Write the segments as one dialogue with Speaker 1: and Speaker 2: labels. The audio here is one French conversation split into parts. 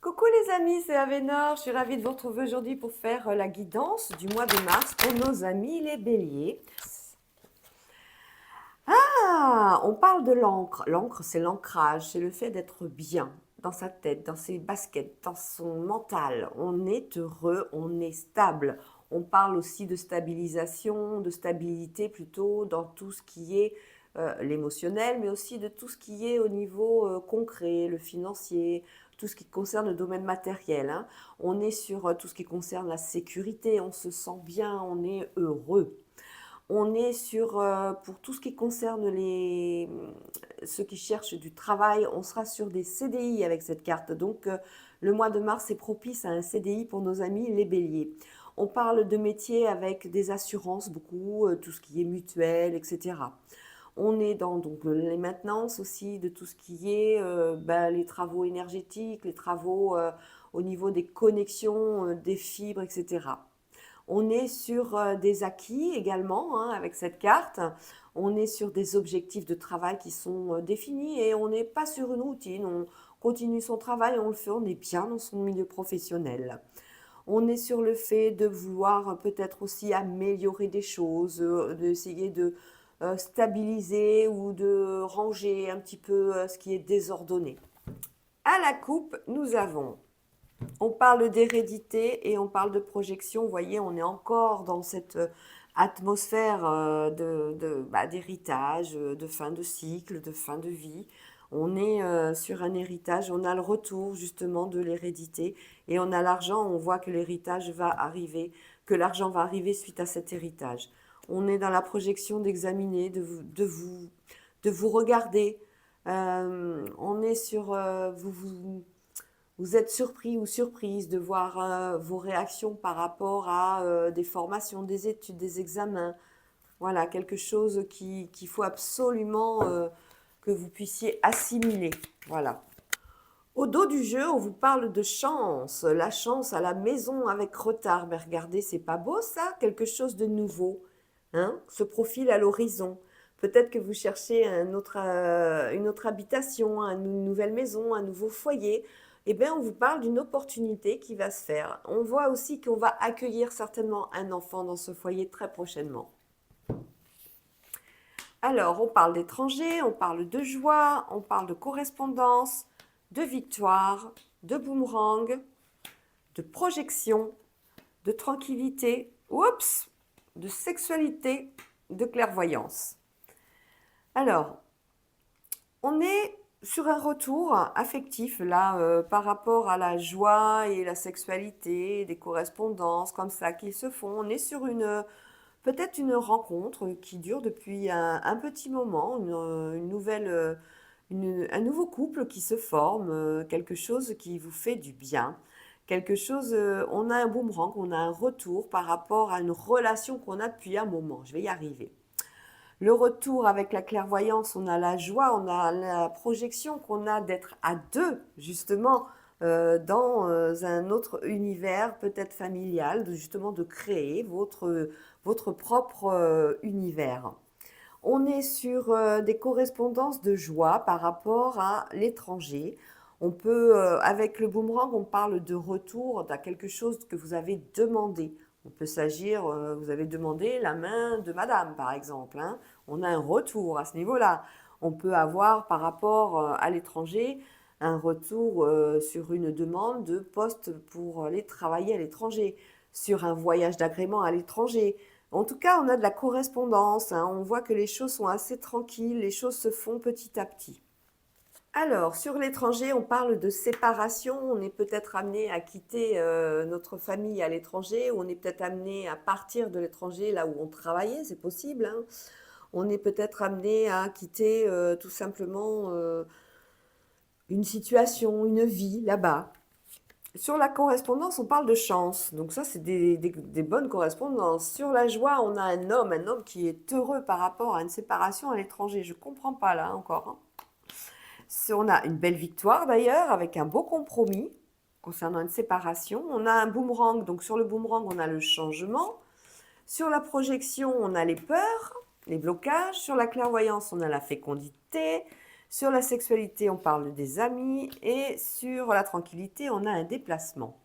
Speaker 1: Coucou les amis, c'est Avénor. Je suis ravie de vous retrouver aujourd'hui pour faire la guidance du mois de mars pour nos amis les béliers. Ah, on parle de l'encre. L'encre, c'est l'ancrage, c'est le fait d'être bien dans sa tête, dans ses baskets, dans son mental. On est heureux, on est stable. On parle aussi de stabilisation, de stabilité plutôt dans tout ce qui est l'émotionnel, mais aussi de tout ce qui est au niveau concret, le financier, tout ce qui concerne le domaine matériel, hein. On est sur tout ce qui concerne la sécurité, on se sent bien, on est heureux. On est sur, pour tout ce qui concerne ceux qui cherchent du travail, on sera sur des CDI avec cette carte. Donc, le mois de mars est propice à un CDI pour nos amis les béliers. On parle de métiers avec des assurances, beaucoup, tout ce qui est mutuel, etc. On est dans donc, les maintenances aussi de tout ce qui est les travaux énergétiques, les travaux au niveau des connexions, des fibres, etc. On est sur des acquis également, hein, avec cette carte. On est sur des objectifs de travail qui sont définis et on n'est pas sur une routine. On continue son travail, on le fait, on est bien dans son milieu professionnel. On est sur le fait de vouloir peut-être aussi améliorer des choses, d'essayer de stabiliser ou de ranger un petit peu ce qui est désordonné. À la coupe, nous avons on parle d'hérédité et on parle de projection. Vous voyez, on est encore dans cette atmosphère d'héritage, de fin de cycle, de fin de vie. On est sur un héritage, on a le retour justement de l'hérédité et on a l'argent, on voit que l'héritage va arriver, que l'argent va arriver suite à cet héritage. On est dans la projection d'examiner, de vous regarder. On est sur vous êtes surpris ou surprise de voir vos réactions par rapport à des formations, des études, des examens. Voilà, quelque chose qu'il faut absolument que vous puissiez assimiler. Voilà. Au dos du jeu, on vous parle de chance. La chance à la maison avec retard. Mais regardez, c'est pas beau ça? Quelque chose de nouveau, hein, se profile à l'horizon. Peut-être que vous cherchez une autre habitation, une nouvelle maison, un nouveau foyer. Eh bien, on vous parle d'une opportunité qui va se faire. On voit aussi qu'on va accueillir certainement un enfant dans ce foyer très prochainement. Alors, on parle d'étrangers, on parle de joie, on parle de correspondance, de victoire, de boomerang, de projection, de tranquillité, oups, de sexualité, de clairvoyance. Alors, on est sur un retour affectif là par rapport à la joie et la sexualité, des correspondances comme ça qui se font. On est sur peut-être une rencontre qui dure depuis un petit moment, une nouvelle, un nouveau couple qui se forme, quelque chose qui vous fait du bien, quelque chose, on a un boomerang, on a un retour par rapport à une relation qu'on a depuis un moment. Je vais y arriver. Le retour avec la clairvoyance, on a la joie, on a la projection qu'on a d'être à deux, justement, dans un autre univers, peut-être familial, justement de créer votre propre univers. On est sur des correspondances de joie par rapport à l'étranger. On peut, avec le boomerang, on parle de retour à quelque chose que vous avez demandé. On peut s'agir, vous avez demandé la main de madame, par exemple, hein. On a un retour à ce niveau-là. On peut avoir, par rapport à l'étranger, un retour sur une demande de poste pour aller travailler à l'étranger, sur un voyage d'agrément à l'étranger. En tout cas, on a de la correspondance, hein. On voit que les choses sont assez tranquilles, les choses se font petit à petit. Alors, sur l'étranger, on parle de séparation. On est peut-être amené à quitter notre famille à l'étranger, ou on est peut-être amené à partir de l'étranger là où on travaillait, c'est possible, hein. On est peut-être amené à quitter tout simplement une situation, une vie là-bas. Sur la correspondance, on parle de chance. Donc ça, c'est des bonnes correspondances. Sur la joie, on a un homme qui est heureux par rapport à une séparation à l'étranger. Je ne comprends pas là encore, hein. On a une belle victoire d'ailleurs, avec un beau compromis concernant une séparation. On a un boomerang, donc sur le boomerang, on a le changement. Sur la projection, on a les peurs, les blocages. Sur la clairvoyance, on a la fécondité. Sur la sexualité, on parle des amis. Et sur la tranquillité, on a un déplacement.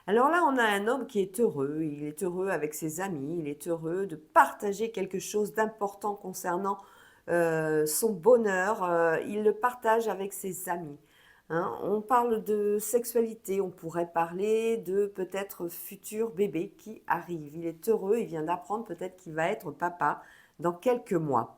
Speaker 1: Alors là, on a un homme qui est heureux. Il est heureux avec ses amis. Il est heureux de partager quelque chose d'important concernant son bonheur. Il le partage avec ses amis. Hein, on parle de sexualité, on pourrait parler de peut-être futur bébé qui arrive. Il est heureux, il vient d'apprendre peut-être qu'il va être papa dans quelques mois.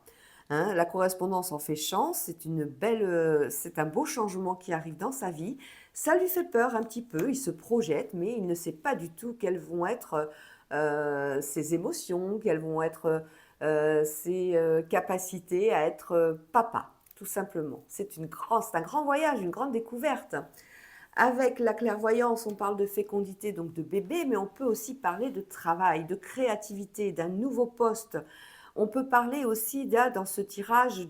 Speaker 1: Hein, la correspondance en fait chance, c'est un beau changement qui arrive dans sa vie. Ça lui fait peur un petit peu, il se projette, mais il ne sait pas du tout quelles vont être ses émotions, quelles vont être ses capacités à être papa, tout simplement. C'est un grand voyage, une grande découverte. Avec la clairvoyance, on parle de fécondité, donc de bébé, mais on peut aussi parler de travail, de créativité, d'un nouveau poste. On peut parler aussi, dans ce tirage,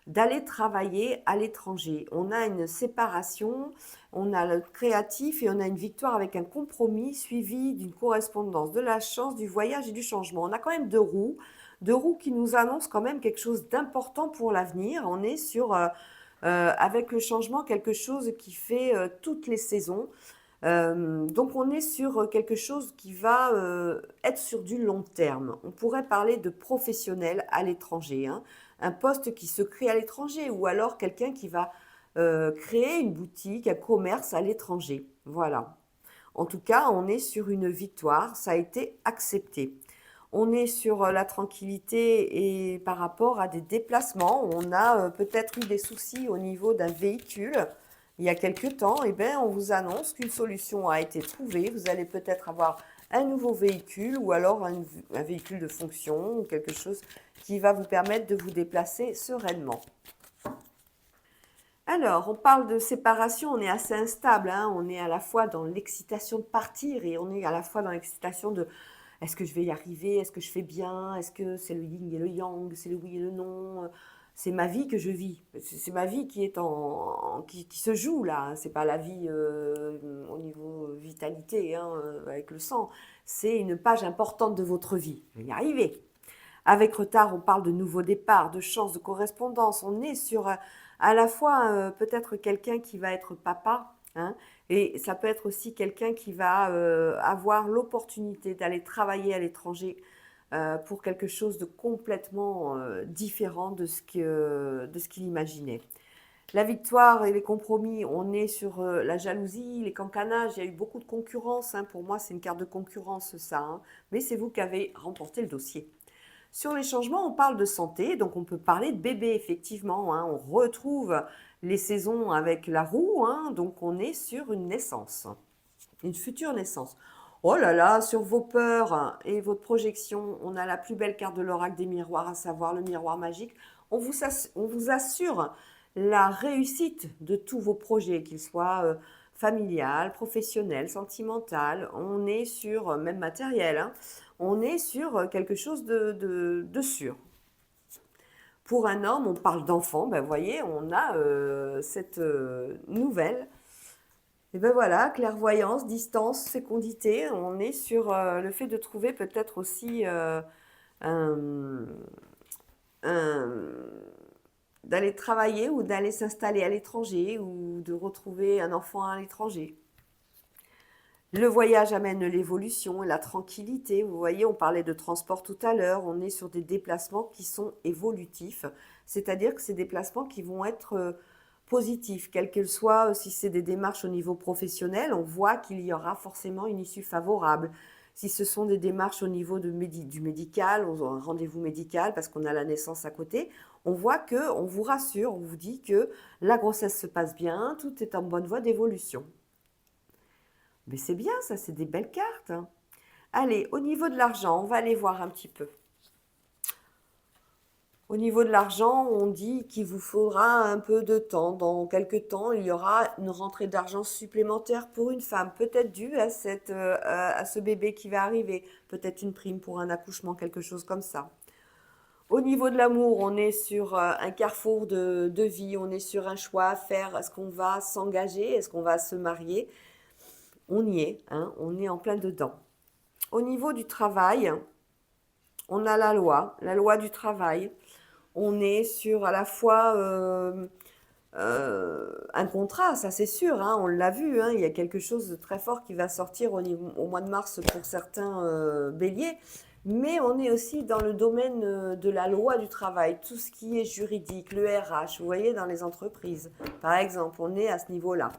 Speaker 1: d'aller travailler à l'étranger. On a une séparation, on a le créatif et on a une victoire avec un compromis suivi d'une correspondance, de la chance, du voyage et du changement. On a quand même deux roues qui nous annoncent quand même quelque chose d'important pour l'avenir. On est sur, avec le changement, quelque chose qui fait toutes les saisons. Donc on est sur quelque chose qui va être sur du long terme. On pourrait parler de professionnel à l'étranger, hein. Un poste qui se crée à l'étranger ou alors quelqu'un qui va créer une boutique, un commerce à l'étranger. Voilà. En tout cas, on est sur une victoire, ça a été accepté. On est sur la tranquillité et par rapport à des déplacements, on a peut-être eu des soucis au niveau d'un véhicule. Il y a quelques temps, eh bien, on vous annonce qu'une solution a été trouvée. Vous allez peut-être avoir un nouveau véhicule ou alors un véhicule de fonction ou quelque chose qui va vous permettre de vous déplacer sereinement. Alors, on parle de séparation, on est assez instable, hein. On est à la fois dans l'excitation de partir et on est à la fois dans l'excitation de est-ce que je vais y arriver, est-ce que je fais bien, est-ce que c'est le yin et le yang, c'est le oui et le non. C'est ma vie que je vis, c'est ma vie qui est qui se joue là, hein. C'est pas la vie au niveau vitalité, hein, avec le sang, c'est une page importante de votre vie, je vais y arriver. Avec retard, on parle de nouveaux départs, de chance, de correspondance. On est sur à la fois peut-être quelqu'un qui va être papa, hein, et ça peut être aussi quelqu'un qui va avoir l'opportunité d'aller travailler à l'étranger pour quelque chose de complètement différent de ce qu'il imaginait. La victoire et les compromis, on est sur la jalousie, les cancanages, il y a eu beaucoup de concurrence, hein. Pour moi, c'est une carte de concurrence, ça, hein. Mais c'est vous qui avez remporté le dossier. Sur les changements, on parle de santé, donc on peut parler de bébé, effectivement, hein. On retrouve les saisons avec la roue, hein, donc on est sur une naissance, une future naissance. Oh là là, sur vos peurs et votre projection, on a la plus belle carte de l'oracle des miroirs, à savoir le miroir magique. On vous assure la réussite de tous vos projets, qu'ils soient familial, professionnel, sentimental. On est sur, même matériel, hein, on est sur quelque chose de sûr. Pour un homme, on parle d'enfant, ben vous voyez, on a cette nouvelle. Et ben voilà, clairvoyance, distance, fécondité, on est sur le fait de trouver peut-être aussi un, un- d'aller travailler ou d'aller s'installer à l'étranger ou de retrouver un enfant à l'étranger. Le voyage amène l'évolution et la tranquillité. Vous voyez, on parlait de transport tout à l'heure. On est sur des déplacements qui sont évolutifs. C'est-à-dire que ces déplacements qui vont être positifs, quels qu'ils soient, si c'est des démarches au niveau professionnel, on voit qu'il y aura forcément une issue favorable. Si ce sont des démarches au niveau du médical, un rendez-vous médical parce qu'on a la naissance à côté, on voit que on vous rassure, on vous dit que la grossesse se passe bien, tout est en bonne voie d'évolution. Mais c'est bien, ça, c'est des belles cartes, hein. Allez, au niveau de l'argent, on va aller voir un petit peu. Au niveau de l'argent, on dit qu'il vous faudra un peu de temps. Dans quelques temps, il y aura une rentrée d'argent supplémentaire pour une femme, peut-être due à ce bébé qui va arriver. Peut-être une prime pour un accouchement, quelque chose comme ça. Au niveau de l'amour, on est sur un carrefour de vie, on est sur un choix à faire. Est-ce qu'on va s'engager? Est-ce qu'on va se marier? On y est, hein, on est en plein dedans. Au niveau du travail, on a la loi du travail. On est sur à la fois un contrat, ça c'est sûr, hein, on l'a vu, hein, il y a quelque chose de très fort qui va sortir au mois de mars pour certains béliers, mais on est aussi dans le domaine de la loi du travail, tout ce qui est juridique, le RH, vous voyez, dans les entreprises, par exemple, on est à ce niveau-là.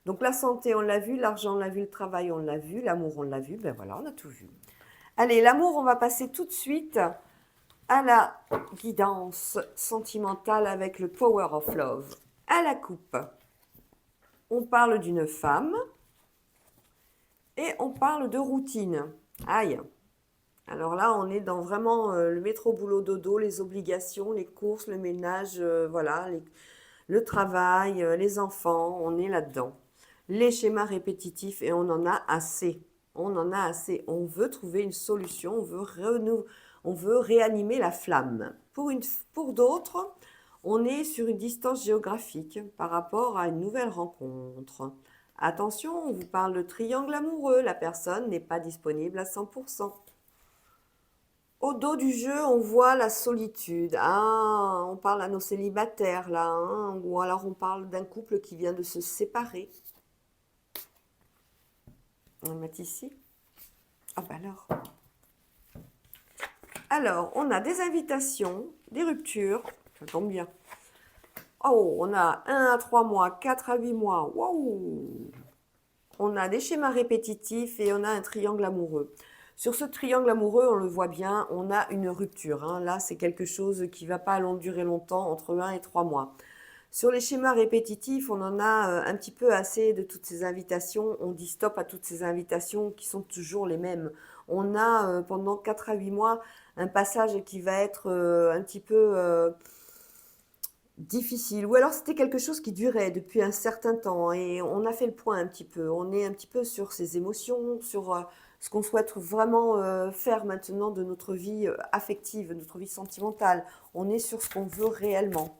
Speaker 1: Donc la santé, on l'a vu, l'argent, on l'a vu, le travail, on l'a vu, l'amour, on l'a vu, ben voilà, on a tout vu. Allez, l'amour, on va passer tout de suite à la guidance sentimentale avec le Power of Love. À la coupe, on parle d'une femme et on parle de routine. Aïe. Alors là, on est dans vraiment le métro boulot dodo, les obligations, les courses, le ménage, voilà, le travail, les enfants, on est là-dedans. Les schémas répétitifs et on en a assez. On en a assez. On veut trouver une solution, on veut réanimer la flamme. Pour d'autres, on est sur une distance géographique par rapport à une nouvelle rencontre. Attention, on vous parle de triangle amoureux, la personne n'est pas disponible à 100%. Au dos du jeu, on voit la solitude. Ah, on parle à nos célibataires là, hein, ou alors on parle d'un couple qui vient de se séparer. On va mettre ici. Ah bah alors. Alors, on a des invitations, des ruptures, ça tombe bien. Oh, on a 1 à 3 mois, 4 à 8 mois, waouh! On a des schémas répétitifs et on a un triangle amoureux. Sur ce triangle amoureux, on le voit bien, on a une rupture, hein. Là, c'est quelque chose qui ne va pas durer longtemps, entre 1 et 3 mois. Sur les schémas répétitifs, on en a un petit peu assez de toutes ces invitations. On dit stop à toutes ces invitations qui sont toujours les mêmes. On a pendant 4 à 8 mois un passage qui va être un petit peu difficile. Ou alors c'était quelque chose qui durait depuis un certain temps et on a fait le point un petit peu. On est un petit peu sur ses émotions, sur ce qu'on souhaite vraiment faire maintenant de notre vie affective, de notre vie sentimentale. On est sur ce qu'on veut réellement.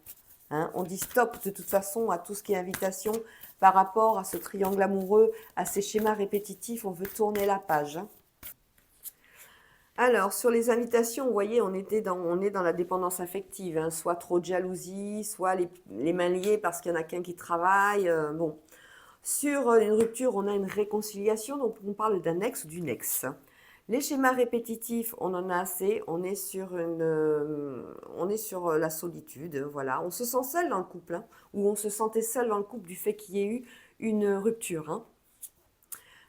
Speaker 1: Hein, on dit stop de toute façon à tout ce qui est invitation par rapport à ce triangle amoureux, à ces schémas répétitifs. On veut tourner la page. Hein. Alors, sur les invitations, vous voyez, on est dans la dépendance affective, hein, soit trop de jalousie, soit les mains liées parce qu'il y en a qu'un qui travaille. Bon. Sur une rupture, on a une réconciliation, donc on parle d'un ex ou d'une ex. Les schémas répétitifs, on en a assez, on est sur la solitude, voilà. On se sent seul dans le couple, hein, ou on se sentait seul dans le couple du fait qu'il y ait eu une rupture. Hein.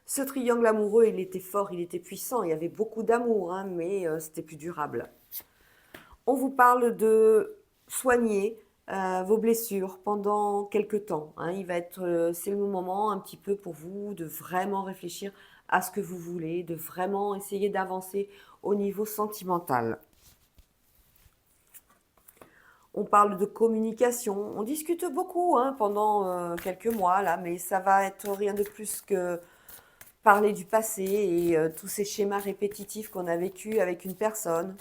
Speaker 1: Ce triangle amoureux, il était fort, il était puissant, il y avait beaucoup d'amour, hein, mais c'était plus durable. On vous parle de soigner vos blessures pendant quelques temps. Hein. C'est le moment un petit peu pour vous de vraiment réfléchir à ce que vous voulez, de vraiment essayer d'avancer au niveau sentimental. On parle de communication. On discute beaucoup hein, pendant quelques mois là, mais ça va être rien de plus que parler du passé et tous ces schémas répétitifs qu'on a vécu avec une personne.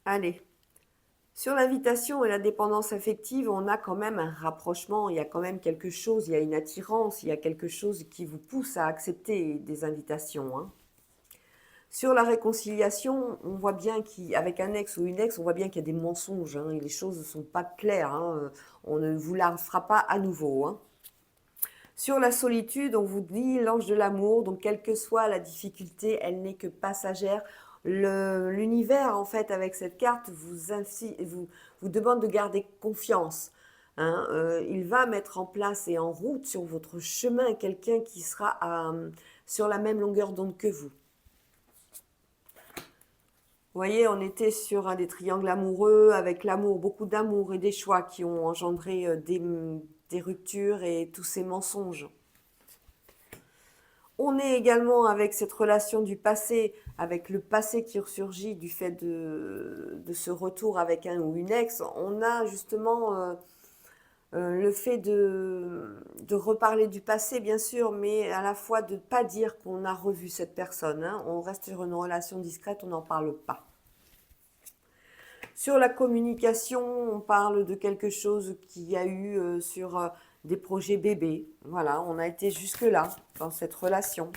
Speaker 1: Allez, sur l'invitation et la dépendance affective, on a quand même un rapprochement, il y a quand même quelque chose, il y a une attirance, il y a quelque chose qui vous pousse à accepter des invitations. Hein. Sur la réconciliation, on voit bien qu'avec un ex ou une ex, on voit bien qu'il y a des mensonges, hein, et les choses ne sont pas claires, hein, on ne vous la fera pas à nouveau. Hein. Sur la solitude, on vous dit l'ange de l'amour, donc quelle que soit la difficulté, elle n'est que passagère. L'univers, en fait, avec cette carte, vous demande de garder confiance. Hein. Il va mettre en place et en route sur votre chemin quelqu'un qui sera sur la même longueur d'onde que vous. Vous voyez, on était sur un des triangles amoureux, avec l'amour, beaucoup d'amour et des choix qui ont engendré des ruptures et tous ces mensonges. On est également avec cette relation du passé, avec le passé qui ressurgit du fait de ce retour avec un ou une ex. On a justement Le fait de reparler du passé, bien sûr, mais à la fois de ne pas dire qu'on a revu cette personne, hein. On reste sur une relation discrète, on n'en parle pas. Sur la communication, on parle de quelque chose qu'il y a eu sur des projets bébés. Voilà, on a été jusque-là dans cette relation.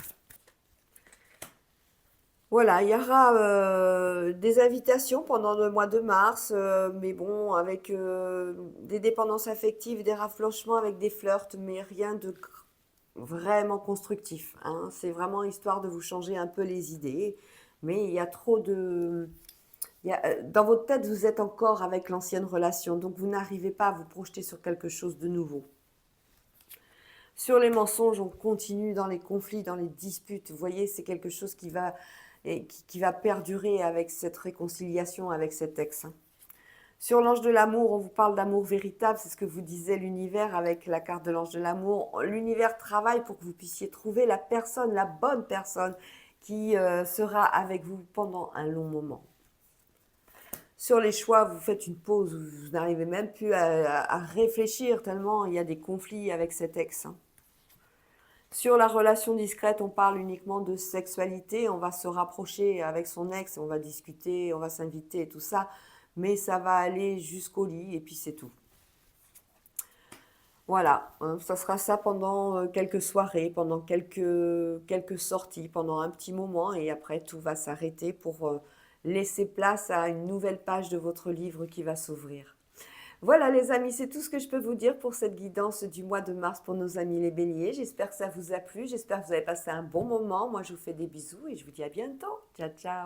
Speaker 1: Voilà, il y aura des invitations pendant le mois de mars, mais bon, avec des dépendances affectives, des rapprochements avec des flirts, mais rien de vraiment constructif, hein. C'est vraiment histoire de vous changer un peu les idées, mais il y a trop de... dans votre tête, vous êtes encore avec l'ancienne relation, donc vous n'arrivez pas à vous projeter sur quelque chose de nouveau. Sur les mensonges, on continue dans les conflits, dans les disputes. Vous voyez, c'est quelque chose qui va perdurer avec cette réconciliation avec cet ex, hein. Sur l'ange de l'amour, on vous parle d'amour véritable, c'est ce que vous disait l'univers avec la carte de l'ange de l'amour. L'univers travaille pour que vous puissiez trouver la personne, la bonne personne qui sera avec vous pendant un long moment. Sur les choix, vous faites une pause, vous n'arrivez même plus à réfléchir tellement il y a des conflits avec cet ex, hein. Sur la relation discrète, on parle uniquement de sexualité, on va se rapprocher avec son ex, on va discuter, on va s'inviter et tout ça, mais ça va aller jusqu'au lit et puis c'est tout. Voilà, hein, ça sera ça pendant quelques soirées, pendant quelques sorties, pendant un petit moment et après tout va s'arrêter pour laisser place à une nouvelle page de votre livre qui va s'ouvrir. Voilà les amis, c'est tout ce que je peux vous dire pour cette guidance du mois de mars pour nos amis les béliers. J'espère que ça vous a plu, j'espère que vous avez passé un bon moment. Moi je vous fais des bisous et je vous dis à bientôt. Ciao ciao.